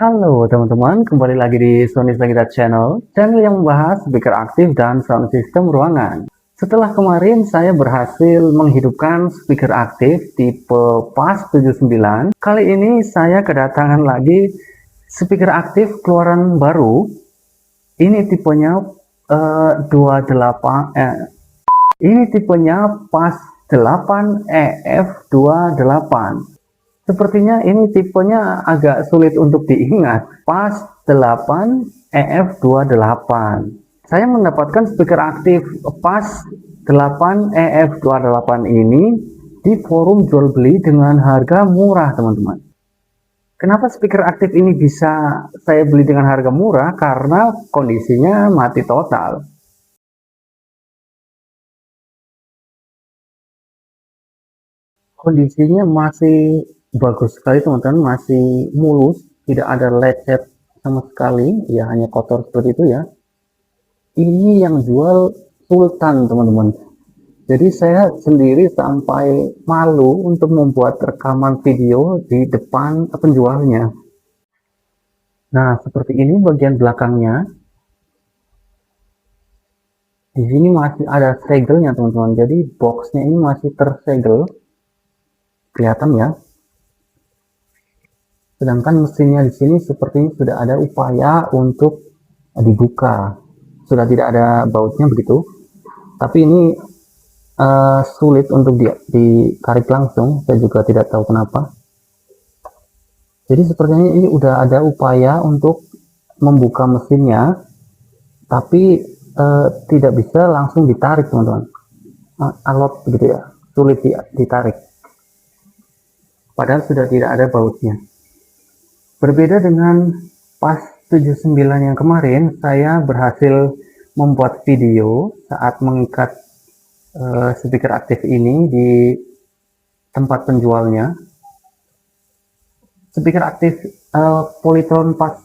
Halo teman-teman, kembali lagi di Sony Sagita channel yang membahas speaker aktif dan sound system ruangan. Setelah kemarin saya berhasil menghidupkan speaker aktif tipe PAS 79, kali ini saya kedatangan lagi speaker aktif keluaran baru. Ini tipenya 28 EF28. Sepertinya ini tipenya agak sulit untuk diingat. PAS 8 EF28. Saya mendapatkan speaker aktif PAS 8 EF28 ini di forum jual beli dengan harga murah, teman-teman. Kenapa speaker aktif ini bisa saya beli dengan harga murah? Karena kondisinya mati total. Kondisinya masih bagus sekali, teman-teman, masih mulus, tidak ada lecet sama sekali, ya hanya kotor seperti itu ya. Ini yang jual Sultan, teman-teman. Jadi saya sendiri sampai malu untuk membuat rekaman video di depan penjualnya. Nah, seperti ini bagian belakangnya. Di sini masih ada segelnya, teman-teman. Jadi boxnya ini masih tersegel, kelihatan ya. Sedangkan mesinnya di sini sepertinya sudah ada upaya untuk dibuka, sudah tidak ada bautnya begitu. Tapi ini sulit untuk ditarik langsung, saya juga tidak tahu kenapa. Jadi sepertinya ini udah ada upaya untuk membuka mesinnya, tapi tidak bisa langsung ditarik, teman-teman. Alot begitu ya, sulit ditarik. Padahal sudah tidak ada bautnya. Berbeda dengan PAS 79 yang kemarin, saya berhasil membuat video saat mengikat speaker aktif ini di tempat penjualnya. Speaker aktif Polytron PAS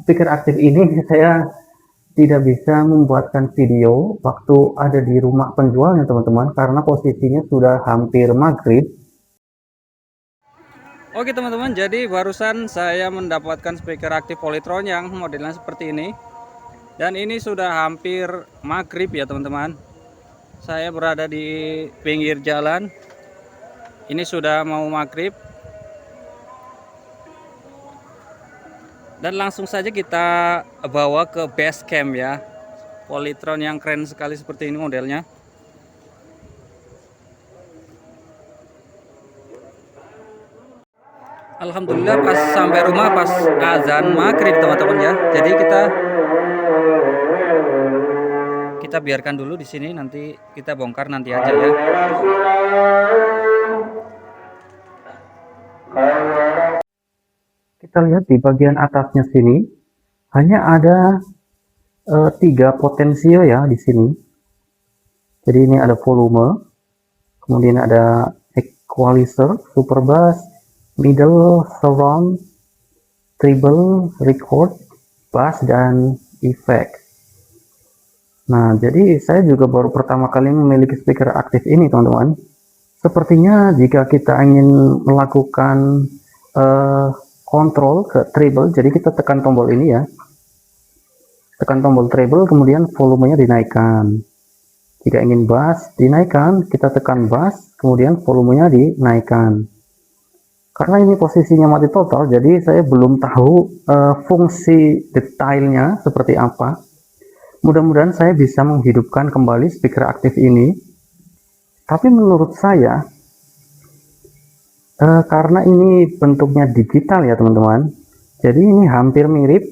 speaker aktif ini saya tidak bisa membuatkan video waktu ada di rumah penjualnya, teman-teman, karena posisinya sudah hampir maghrib. Oke teman-teman, jadi barusan saya mendapatkan speaker aktif Polytron yang modelnya seperti ini. Dan ini sudah hampir maghrib ya teman-teman. Saya berada di pinggir jalan. Ini sudah mau maghrib. Dan langsung saja kita bawa ke base camp ya. Polytron yang keren sekali seperti ini modelnya. Alhamdulillah pas sampai rumah pas azan maghrib teman-teman ya. Jadi kita biarkan dulu di sini, nanti kita bongkar nanti aja ya. Kita lihat di bagian atasnya sini hanya ada 3 potensio ya di sini. Jadi ini ada volume, kemudian ada equalizer, super bass, middle, surround, treble, record, bass, dan effect. Nah, jadi saya juga baru pertama kali memiliki speaker aktif ini, teman-teman. Sepertinya jika kita ingin melakukan kontrol ke treble, jadi kita tekan tombol ini ya. Tekan tombol treble, kemudian volumenya dinaikkan. Jika ingin bass dinaikkan, kita tekan bass, kemudian volumenya dinaikkan. Karena ini posisinya mati total, jadi saya belum tahu fungsi detailnya seperti apa. Mudah-mudahan saya bisa menghidupkan kembali speaker aktif ini. Tapi menurut saya, karena ini bentuknya digital ya teman-teman, jadi ini hampir mirip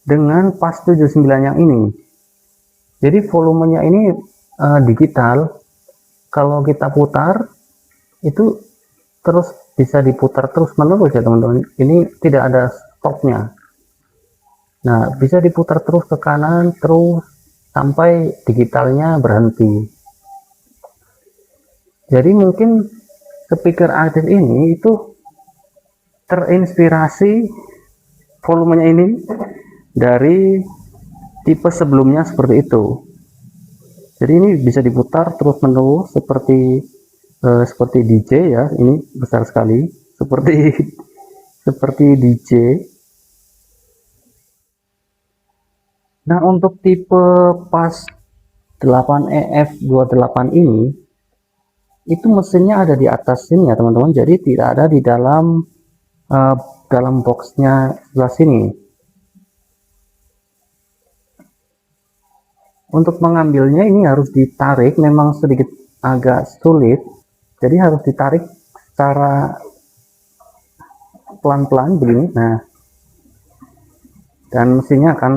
dengan PAS 79 yang ini. Jadi volumenya ini digital, kalau kita putar itu terus bisa diputar terus menerus ya teman-teman. Ini tidak ada stopnya. Nah, bisa diputar terus ke kanan terus sampai digitalnya berhenti. Jadi mungkin speaker aktif ini itu terinspirasi volumenya ini dari tipe sebelumnya seperti itu. Jadi ini bisa diputar terus menerus seperti DJ ya, ini besar sekali, seperti seperti DJ. Nah, untuk tipe pas 8EF28 ini, itu mesinnya ada di atas sini ya teman-teman, jadi tidak ada di dalam boxnya sebelah sini. Untuk mengambilnya ini harus ditarik, memang sedikit agak sulit, jadi harus ditarik secara pelan-pelan begini. Nah, dan mesinnya akan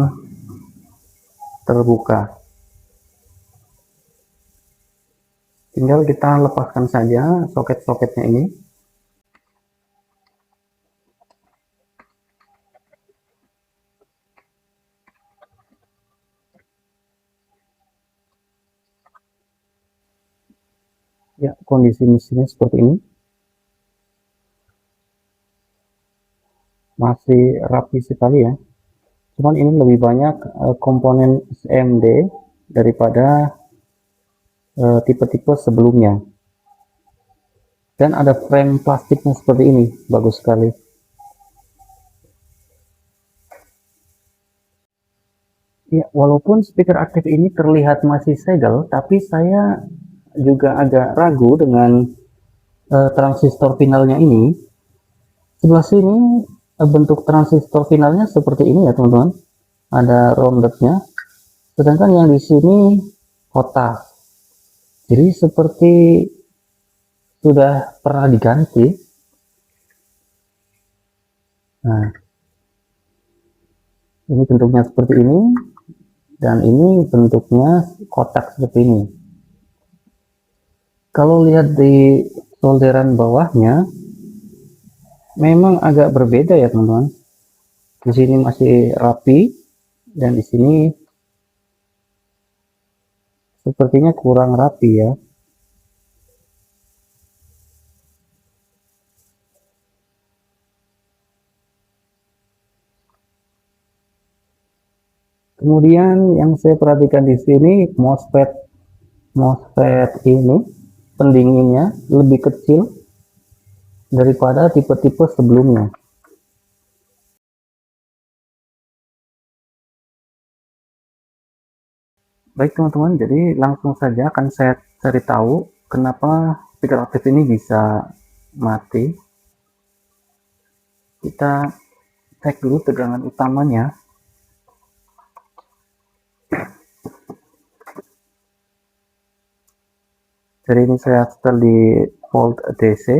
terbuka. Tinggal kita lepaskan saja soket-soketnya ini. Ya, kondisi mesinnya seperti ini. Masih rapi sekali ya. Cuman ini lebih banyak komponen SMD daripada tipe-tipe sebelumnya. Dan ada frame plastiknya seperti ini, bagus sekali. Ya, walaupun speaker aktif ini terlihat masih segel, tapi saya juga agak ragu dengan transistor finalnya ini. Sebelah sini bentuk transistor finalnya seperti ini ya teman-teman, ada roundednya, sedangkan yang di sini kotak, jadi seperti sudah pernah diganti. Nah, ini bentuknya seperti ini, dan ini bentuknya kotak seperti ini. Kalau lihat di solderan bawahnya memang agak berbeda ya teman-teman. Di sini masih rapi, dan di sini sepertinya kurang rapi ya. Kemudian yang saya perhatikan di sini MOSFET ini pendinginnya lebih kecil daripada tipe-tipe sebelumnya. Baik teman-teman, jadi langsung saja akan saya cari tahu kenapa speaker aktif ini bisa mati. Kita cek dulu tegangan utamanya. Jadi ini saya setel di volt DC.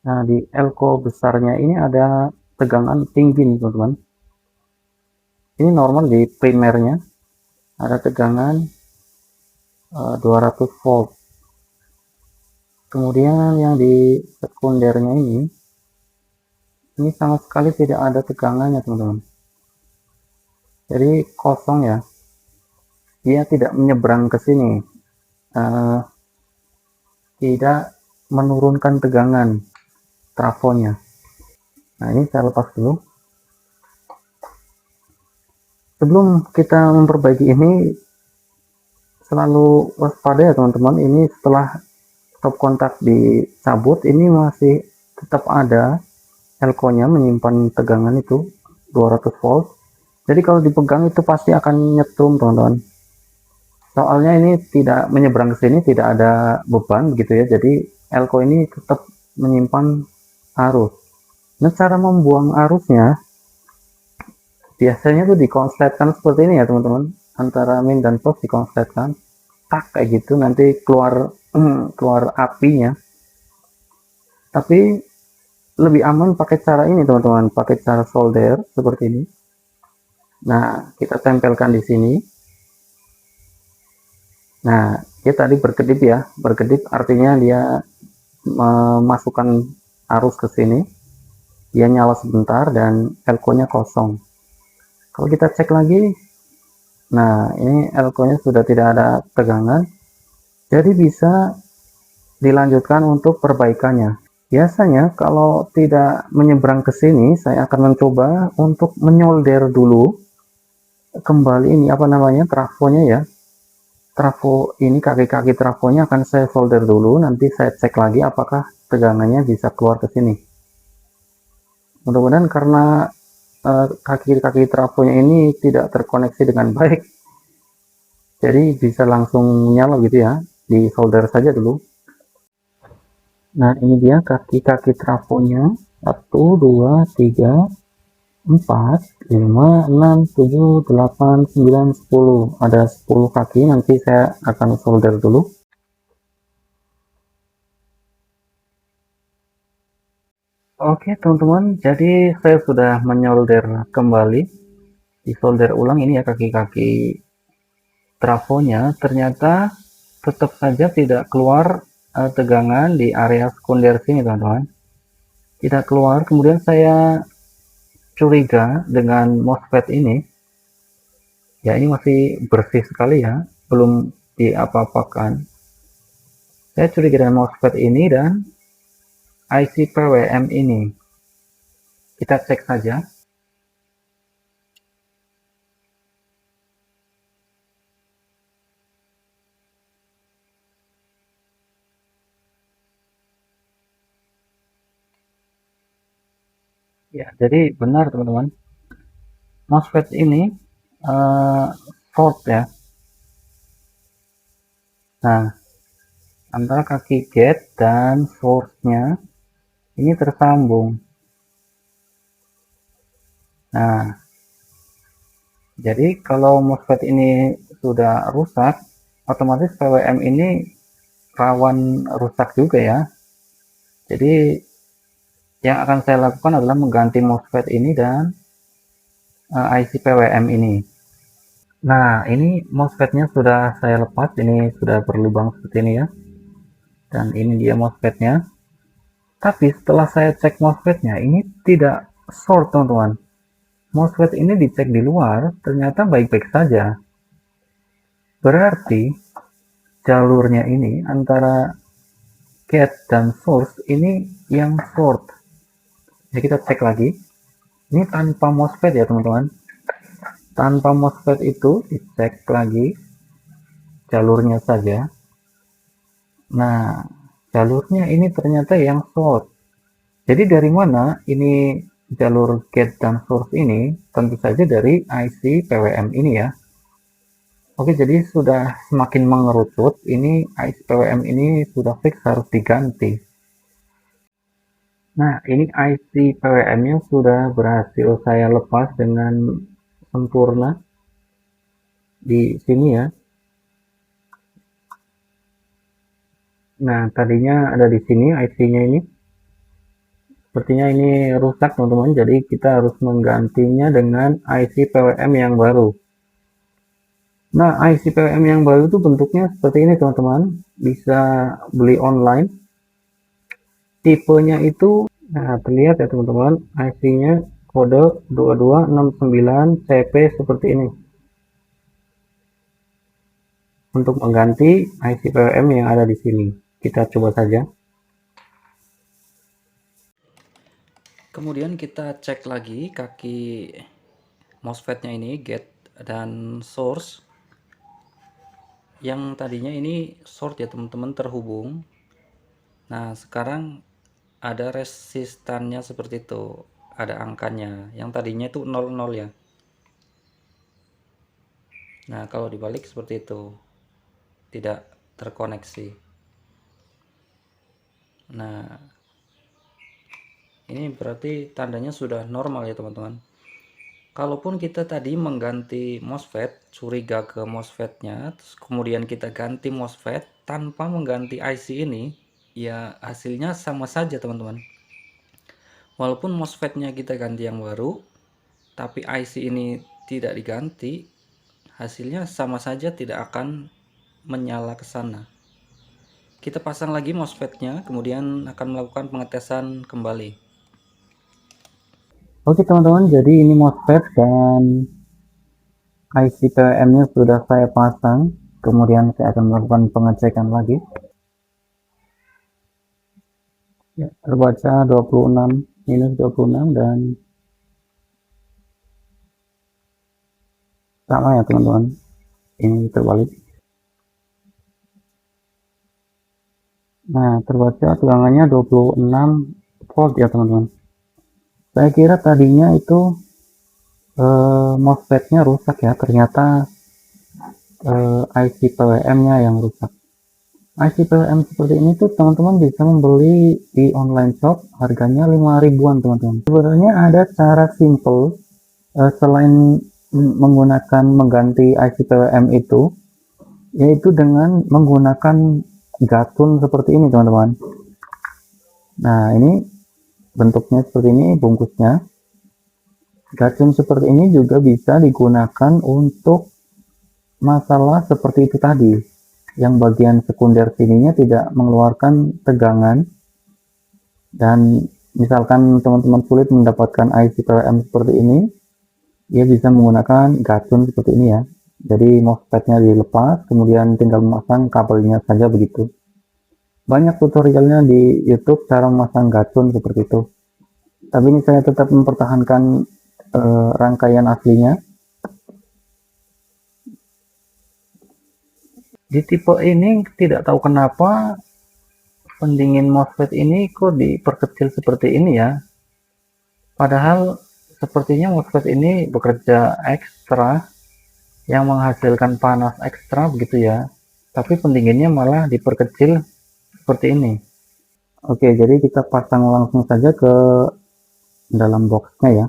Nah, di elko besarnya ini ada tegangan tinggi nih teman-teman. Ini normal di primernya ada tegangan 200 volt. Kemudian yang di sekundernya ini sama sekali tidak ada tegangannya teman-teman. Jadi kosong ya. Dia tidak menyeberang ke sini. Tidak menurunkan tegangan trafonya. Nah, ini saya lepas dulu. Sebelum kita memperbaiki ini, selalu waspada ya teman-teman. Ini setelah stop kontak dicabut, ini masih tetap ada elko-nya menyimpan tegangan itu 200 volt. Jadi kalau dipegang itu pasti akan nyetrum teman-teman. Soalnya ini tidak menyeberang ke sini, tidak ada beban gitu ya. Jadi elko ini tetap menyimpan arus. Nah, cara membuang arusnya biasanya tuh dikonsletkan seperti ini ya teman-teman, antara min dan plus dikonsletkan, tak kayak gitu, nanti keluar apinya. Tapi lebih aman pakai cara ini teman-teman, pakai cara solder seperti ini. Nah, kita tempelkan di sini. Nah, dia tadi berkedip ya, berkedip artinya dia memasukkan arus ke sini. Dia nyala sebentar dan elko-nya kosong. Kalau kita cek lagi, nah ini elko-nya sudah tidak ada tegangan, jadi bisa dilanjutkan untuk perbaikannya. Biasanya kalau tidak menyeberang ke sini, saya akan mencoba untuk menyolder dulu kembali ini apa namanya trafonya ya. trafo ini, kaki-kaki trafonya akan saya solder dulu, nanti saya cek lagi apakah tegangannya bisa keluar ke sini. Mudah-mudahan karena kaki-kaki trafonya ini tidak terkoneksi dengan baik, jadi bisa langsung nyala gitu ya, di solder saja dulu. Nah, ini dia kaki-kaki trafonya, 1, 2, 3, 4, 5, 6, 7, 8, 9, 10. Ada 10 kaki, nanti saya akan solder dulu. Oke teman-teman, jadi saya sudah menyolder kembali, disolder ulang ini ya kaki-kaki trafonya. Ternyata tetap saja tidak keluar tegangan di area sekunder sini teman-teman, tidak keluar. Kemudian saya curiga dengan MOSFET ini, ya ini masih bersih sekali ya, belum diapa-apakan. Saya curiga dengan MOSFET ini dan IC PWM ini. Kita cek saja. Ya, jadi benar teman-teman. MOSFET ini short ya. Nah, antara kaki gate dan source-nya ini tersambung. Nah, jadi kalau MOSFET ini sudah rusak, otomatis PWM ini rawan rusak juga ya. Jadi yang akan saya lakukan adalah mengganti MOSFET ini dan IC PWM ini. Nah, ini MOSFET-nya sudah saya lepas, ini sudah berlubang seperti ini ya. Dan ini dia MOSFET-nya. Tapi setelah saya cek MOSFET-nya, ini tidak short teman-teman. MOSFET ini dicek di luar, ternyata baik-baik saja. Berarti jalurnya ini antara gate dan source ini yang short. Jadi kita cek lagi. Ini tanpa MOSFET ya teman-teman. Tanpa MOSFET itu dicek lagi jalurnya saja. Nah, jalurnya ini ternyata yang short. Jadi dari mana ini jalur gate dan source ini? Tentu saja dari IC PWM ini ya. Oke, jadi sudah semakin mengerucut. Ini IC PWM ini sudah fix harus diganti. Nah, ini IC PWM-nya sudah berhasil saya lepas dengan sempurna di sini ya. Nah, tadinya ada di sini IC-nya ini. Sepertinya ini rusak teman-teman, jadi kita harus menggantinya dengan IC PWM yang baru. Nah, IC PWM yang baru itu bentuknya seperti ini teman-teman, bisa beli online. Tipenya itu, nah terlihat ya teman-teman, IC-nya kode 2269CP seperti ini. Untuk mengganti IC PWM yang ada di sini, kita coba saja. Kemudian kita cek lagi kaki MOSFET-nya ini, gate dan source. Yang tadinya ini short ya teman-teman, terhubung. Nah, sekarang ada resistannya seperti itu, ada angkanya. Yang tadinya itu 00 ya. Nah, kalau dibalik seperti itu, tidak terkoneksi. Nah, ini berarti tandanya sudah normal ya teman-teman. Kalaupun kita tadi mengganti MOSFET, curiga ke MOSFET-nya, terus kemudian kita ganti MOSFET tanpa mengganti IC ini, ya hasilnya sama saja teman-teman. Walaupun MOSFET-nya kita ganti yang baru, tapi IC ini tidak diganti, hasilnya sama saja tidak akan menyala ke sana. Kita pasang lagi MOSFET-nya, kemudian akan melakukan pengetesan kembali. Oke teman-teman, jadi ini MOSFET dan IC PWM-nya sudah saya pasang. Kemudian saya akan melakukan pengecekan lagi. Ya, terbaca 26 minus 26 dan sama ya teman-teman. Ini terbalik. Nah, terbaca tegangannya 26 volt ya teman-teman. Saya kira tadinya itu MOSFET-nya rusak ya, ternyata IC PWM-nya yang rusak. IC PWM seperti ini tuh teman-teman bisa membeli di online shop, harganya 5 ribuan teman-teman. Sebenarnya ada cara simple selain menggunakan mengganti IC PWM itu, yaitu dengan menggunakan gatun seperti ini teman-teman. Nah, ini bentuknya seperti ini, bungkusnya. Gatun seperti ini juga bisa digunakan untuk masalah seperti itu tadi, yang bagian sekunder sininya tidak mengeluarkan tegangan, dan misalkan teman-teman sulit mendapatkan IC PWM seperti ini, dia bisa menggunakan gatun seperti ini ya. Jadi MOSFET-nya dilepas, kemudian tinggal memasang kabelnya saja begitu. Banyak tutorialnya di YouTube cara memasang gatun seperti itu. Tapi ini saya tetap mempertahankan rangkaian aslinya. Di tipe ini tidak tahu kenapa pendingin MOSFET ini kok diperkecil seperti ini ya. Padahal sepertinya MOSFET ini bekerja ekstra yang menghasilkan panas ekstra begitu ya. Tapi pendinginnya malah diperkecil seperti ini. Oke, jadi kita pasang langsung saja ke dalam boxnya ya.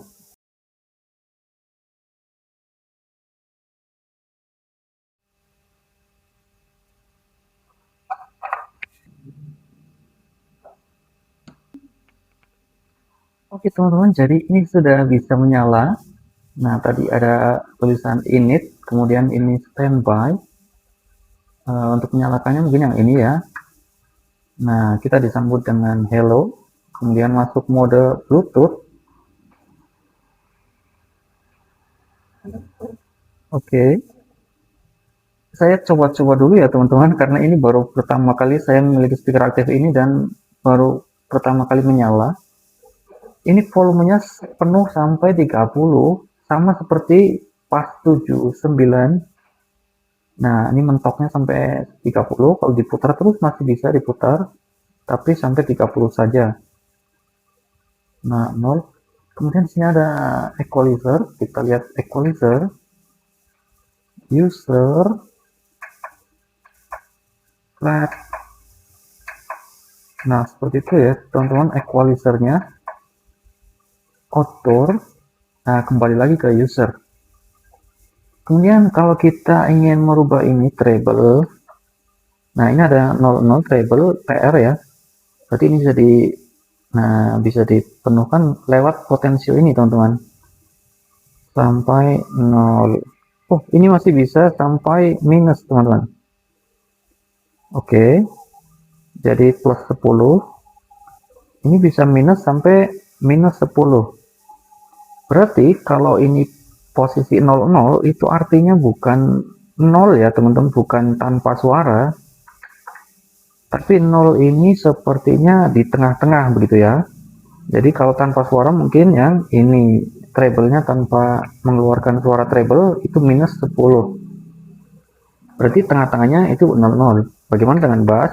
Oke teman-teman, jadi ini sudah bisa menyala. Nah, tadi ada tulisan init, kemudian ini standby. Untuk menyalakannya mungkin yang ini ya. Nah, kita disambut dengan hello, kemudian masuk mode Bluetooth. Oke, saya coba-coba dulu ya teman-teman, karena ini baru pertama kali saya memiliki speaker aktif ini dan baru pertama kali menyala. Ini volumenya penuh sampai 30, sama seperti pas 79. Nah, ini mentoknya sampai 30. Kalau diputar terus masih bisa diputar, tapi sampai 30 saja. Nah, 0. Kemudian sini ada equalizer. Kita lihat equalizer. User. Flat. Nah, seperti itu ya, teman-teman, equalizernya. Outdoor. Nah, kembali lagi ke user. Kemudian kalau kita ingin merubah ini treble, nah ini ada 00 treble PR ya. Berarti ini bisa dipenuhkan lewat potensio ini teman-teman. Sampai 0. Oh, ini masih bisa sampai minus teman-teman. Oke. Jadi plus 10. Ini bisa minus sampai minus 10. Berarti kalau ini posisi 00 itu artinya bukan 0 ya teman-teman, bukan tanpa suara, tapi 0 ini sepertinya di tengah-tengah begitu ya. Jadi kalau tanpa suara mungkin yang ini treble-nya tanpa mengeluarkan suara treble itu minus 10. Berarti tengah-tengahnya itu 00. Bagaimana dengan bass?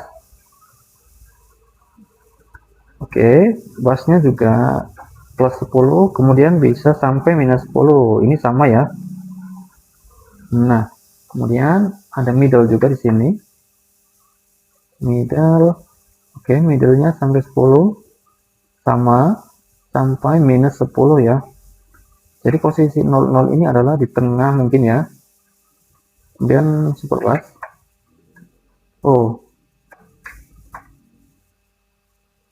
Oke, bassnya juga plus 10, kemudian bisa sampai minus 10. Ini sama ya. Nah, kemudian ada middle juga di sini. Middle. Oke, middle-nya sampai 10. Sama sampai minus 10 ya. Jadi posisi 00 ini adalah di tengah mungkin ya. Kemudian super bass. Oh.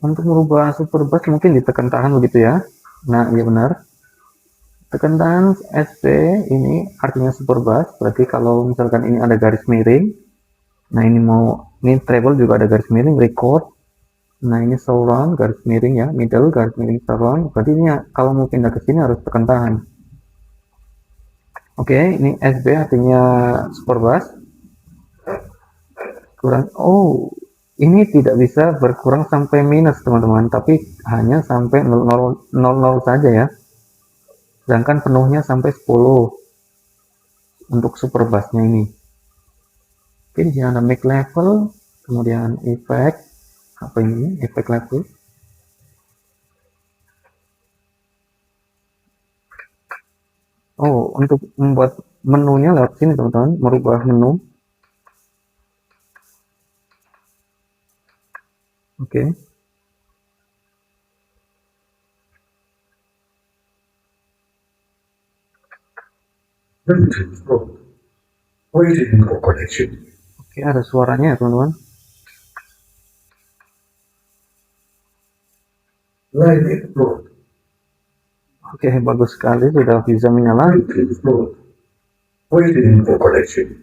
Untuk merubah super bass mungkin ditekan tahan begitu ya. Nah, iya benar. Tekan tahan SP ini artinya super bass. Berarti kalau misalkan ini ada garis miring. Nah, ini treble juga ada garis miring, record. Nah, ini surround garis miring ya, middle garis miring surround. Berarti ini kalau mau pindah ke sini harus tekan tahan. Oke, ini SB artinya super bass. Oh, ini tidak bisa berkurang sampai minus teman-teman, tapi hanya sampai 00 saja ya. Sedangkan penuhnya sampai 10 untuk super bassnya ini. Oke, di sini ada mic level, kemudian effect. Apa ini? Efek level. Oh, untuk membuat menunya lewat sini teman-teman, merubah menu. Oke. Bluetooth mode. Waiting for connection. Oke, ada suaranya ya teman-teman. Lighting mode. Oke, bagus sekali, sudah bisa menyala. Bluetooth mode. Waiting for connection.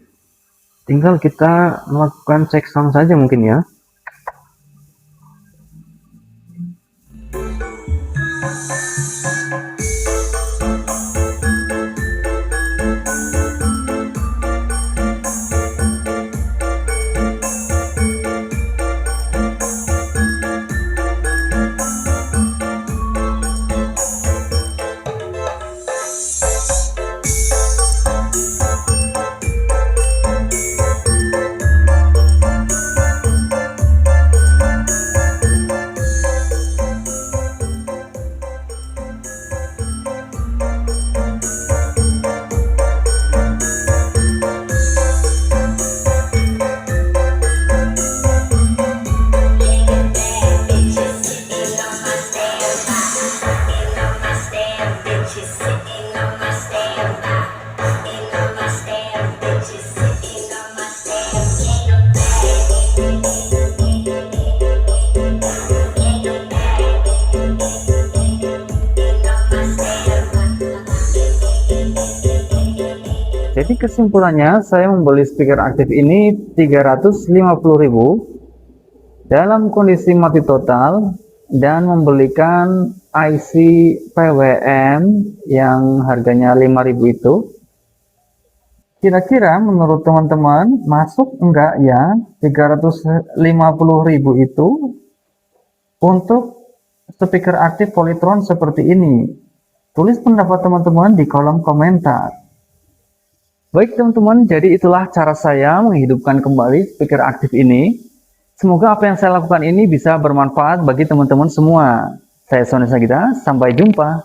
Tinggal kita melakukan cek sound saja mungkin ya. Jadi kesimpulannya, saya membeli speaker aktif ini 350.000 dalam kondisi mati total dan membelikan IC PWM yang harganya 5.000 itu. Kira-kira menurut teman-teman masuk enggak ya 350.000 itu untuk speaker aktif Polytron seperti ini? Tulis pendapat teman-teman di kolom komentar. Baik teman-teman, jadi itulah cara saya menghidupkan kembali speaker aktif ini. Semoga apa yang saya lakukan ini bisa bermanfaat bagi teman-teman semua. Saya Sony Sagita, sampai jumpa.